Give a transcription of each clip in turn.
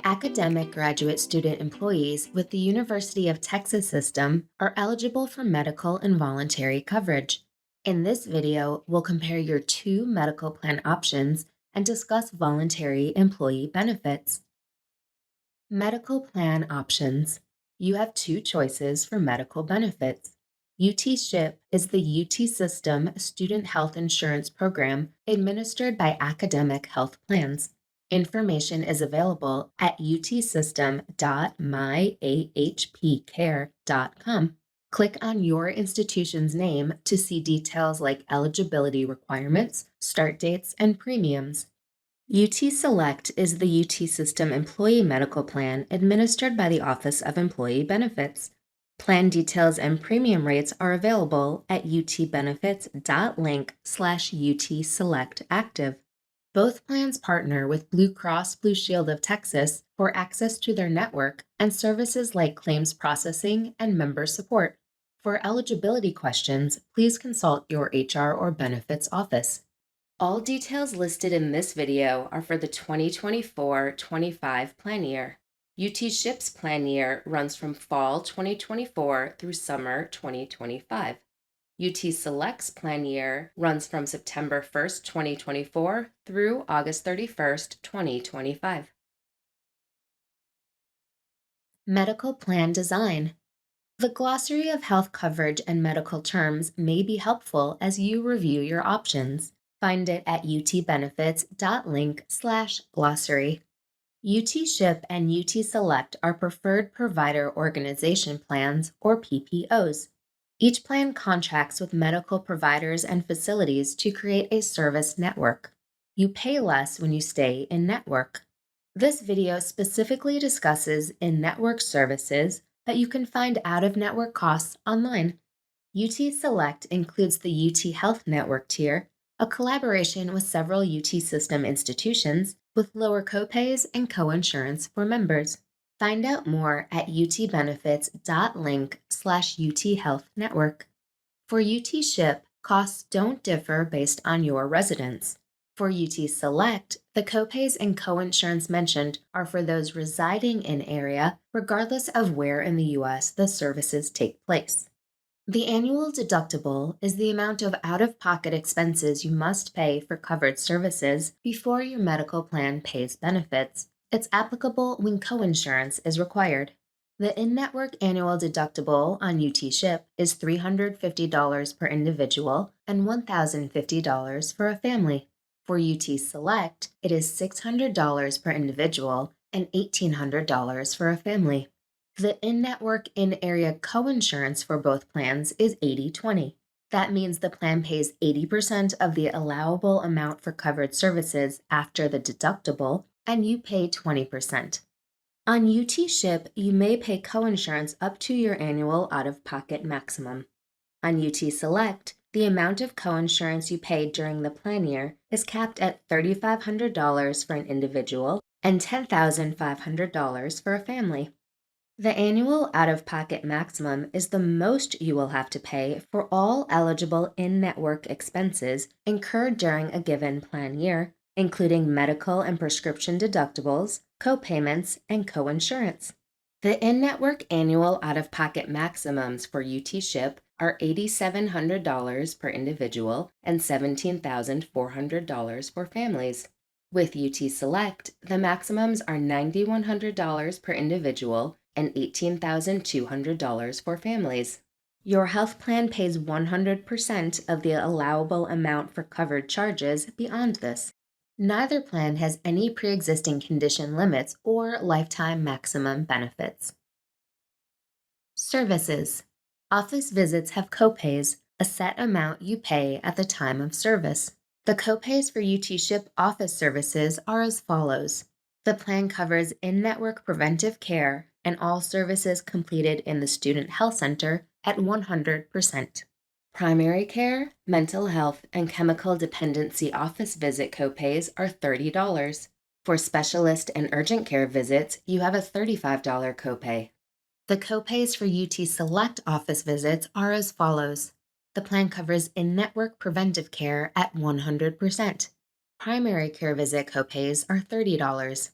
Academic graduate student employees with the University of Texas system are eligible for medical and voluntary coverage. In this video, we'll compare your two medical plan options and discuss voluntary employee benefits. Medical plan options. You have two choices for medical benefits. UT SHIP is the UT System student health insurance program administered by academic health plans. Information is available at utsystem.myahpcare.com. Click on your institution's name to see details like eligibility requirements, start dates, and premiums. UT Select is the UT System Employee Medical Plan administered by the Office of Employee Benefits. Plan details and premium rates are available at utbenefits.link/UT-Select-Active. Both plans partner with Blue Cross Blue Shield of Texas for access to their network and services like claims processing and member support. For eligibility questions, please consult your HR or benefits office. All details listed in this video are for the 2024-25 plan year. UT SHIP's plan year runs from fall 2024 through summer 2025. UT Select's plan year runs from September 1st, 2024 through August 31st, 2025. Medical plan design. The glossary of health coverage and medical terms may be helpful as you review your options. Find it at utbenefits.link/glossary. UT SHIP and UT Select are preferred provider organization plans, or PPOs. Each plan contracts with medical providers and facilities to create a service network. You pay less when you stay in network. This video specifically discusses in-network services, but you can find out-of-network costs online. UT Select includes the UT Health Network tier, a collaboration with several UT system institutions with lower copays and coinsurance for members. Find out more at utbenefits.link/UT Health Network. For UT SHIP, costs don't differ based on your residence. For UT Select, the copays and coinsurance mentioned are for those residing in area, regardless of where in the U.S. the services take place. The annual deductible is the amount of out-of-pocket expenses you must pay for covered services before your medical plan pays benefits. It's applicable when coinsurance is required. The in-network annual deductible on UT SHIP is $350 per individual and $1,050 for a family. For UT Select, it is $600 per individual and $1,800 for a family. The in-network in-area coinsurance for both plans is 80/20. That means the plan pays 80% of the allowable amount for covered services after the deductible, and you pay 20%. On UT SHIP, you may pay coinsurance up to your annual out-of-pocket maximum. On UT Select, the amount of coinsurance you pay during the plan year is capped at $3,500 for an individual and $10,500 for a family. The annual out-of-pocket maximum is the most you will have to pay for all eligible in-network expenses incurred during a given plan year, including medical and prescription deductibles, co-payments, and coinsurance. The in-network annual out-of-pocket maximums for UT SHIP are $8,700 per individual and $17,400 for families. With UT Select, the maximums are $9,100 per individual and $18,200 for families. Your health plan pays 100% of the allowable amount for covered charges beyond this. Neither plan has any pre-existing condition limits or lifetime maximum benefits. Services. Office visits have copays, a set amount you pay at the time of service. The copays for UT SHIP office services are as follows. The plan covers in-network preventive care and all services completed in the Student Health Center at 100%. Primary care, mental health, and chemical dependency office visit copays are $30. For specialist and urgent care visits, you have a $35 copay. The copays for UT Select office visits are as follows. The plan covers in-network preventive care at 100%. Primary care visit copays are $30.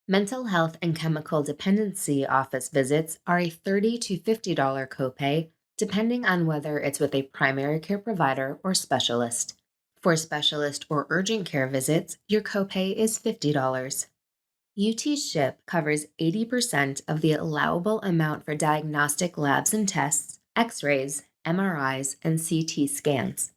Mental health and chemical dependency office visits are a $30 to $50 copay, depending on whether it's with a primary care provider or specialist. For specialist or urgent care visits, your copay is $50. UT SHIP covers 80% of the allowable amount for diagnostic labs and tests, X-rays, MRIs, and CT scans.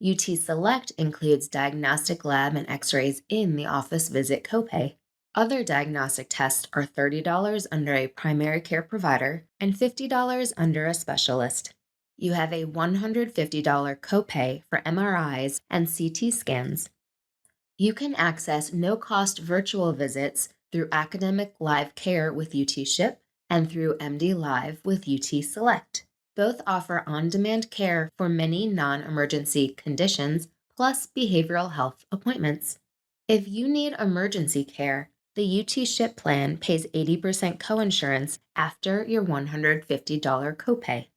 UT Select includes diagnostic lab and X-rays in the office visit copay. Other diagnostic tests are $30 under a primary care provider and $50 under a specialist. You have a $150 copay for MRIs and CT scans. You can access no-cost virtual visits through Academic Live Care with UT SHIP and through MD Live with UT Select. Both offer on-demand care for many non-emergency conditions, plus behavioral health appointments. If you need emergency care, the UT SHIP plan pays 80% coinsurance after your $150 copay.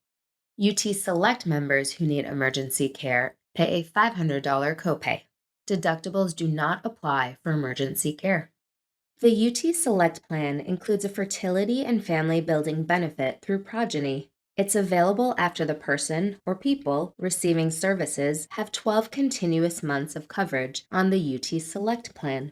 UT Select members who need emergency care pay a $500 copay. Deductibles do not apply for emergency care. The UT Select plan includes a fertility and family building benefit through Progeny. It's available after the person or people receiving services have 12 continuous months of coverage on the UT Select plan.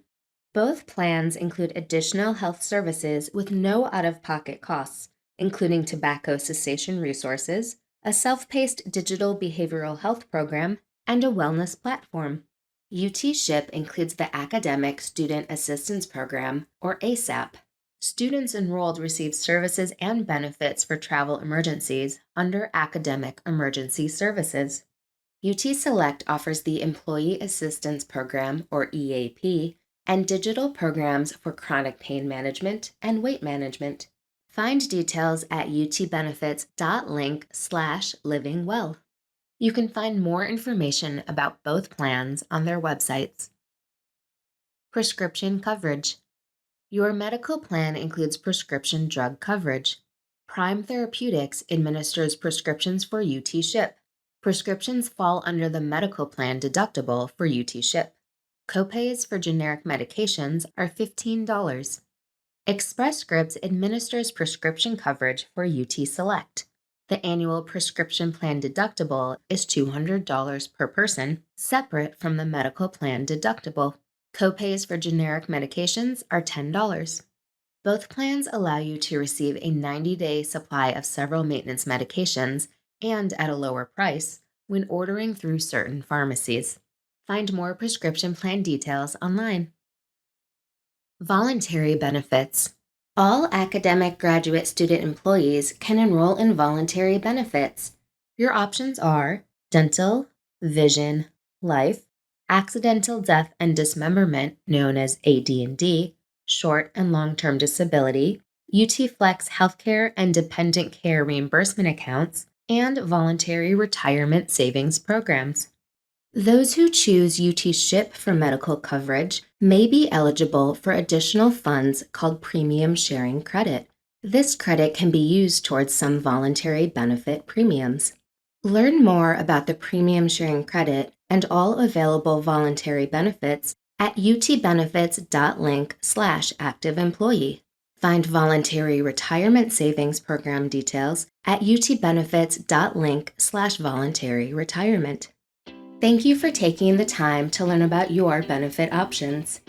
Both plans include additional health services with no out-of-pocket costs, including tobacco cessation resources, a self-paced digital behavioral health program, and a wellness platform. UT SHIP includes the Academic Student Assistance Program, or ASAP. Students enrolled receive services and benefits for travel emergencies under Academic Emergency Services. UT Select offers the Employee Assistance Program, or EAP, and digital programs for chronic pain management and weight management. Find details at utbenefits.link/livingwell. You can find more information about both plans on their websites. Prescription coverage. Your medical plan includes prescription drug coverage. Prime Therapeutics administers prescriptions for UT SHIP. Prescriptions fall under the medical plan deductible for UT SHIP. Copays for generic medications are $15. Express Scripts administers prescription coverage for UT Select. The annual prescription plan deductible is $200 per person, separate from the medical plan deductible. Copays for generic medications are $10. Both plans allow you to receive a 90-day supply of several maintenance medications and at a lower price when ordering through certain pharmacies. Find more prescription plan details online. Voluntary benefits. All academic graduate student employees can enroll in voluntary benefits. Your options are dental, vision, life, accidental death and dismemberment, known as AD&D, short and long-term disability, UT Flex healthcare and dependent care reimbursement accounts, and voluntary retirement savings programs. Those who choose UT SHIP for medical coverage may be eligible for additional funds called premium sharing credit. This credit can be used towards some voluntary benefit premiums. Learn more about the premium sharing credit and all available voluntary benefits at utbenefits.link/activeemployee. Find voluntary retirement savings program details at utbenefits.link/voluntary retirement. Thank you for taking the time to learn about your benefit options.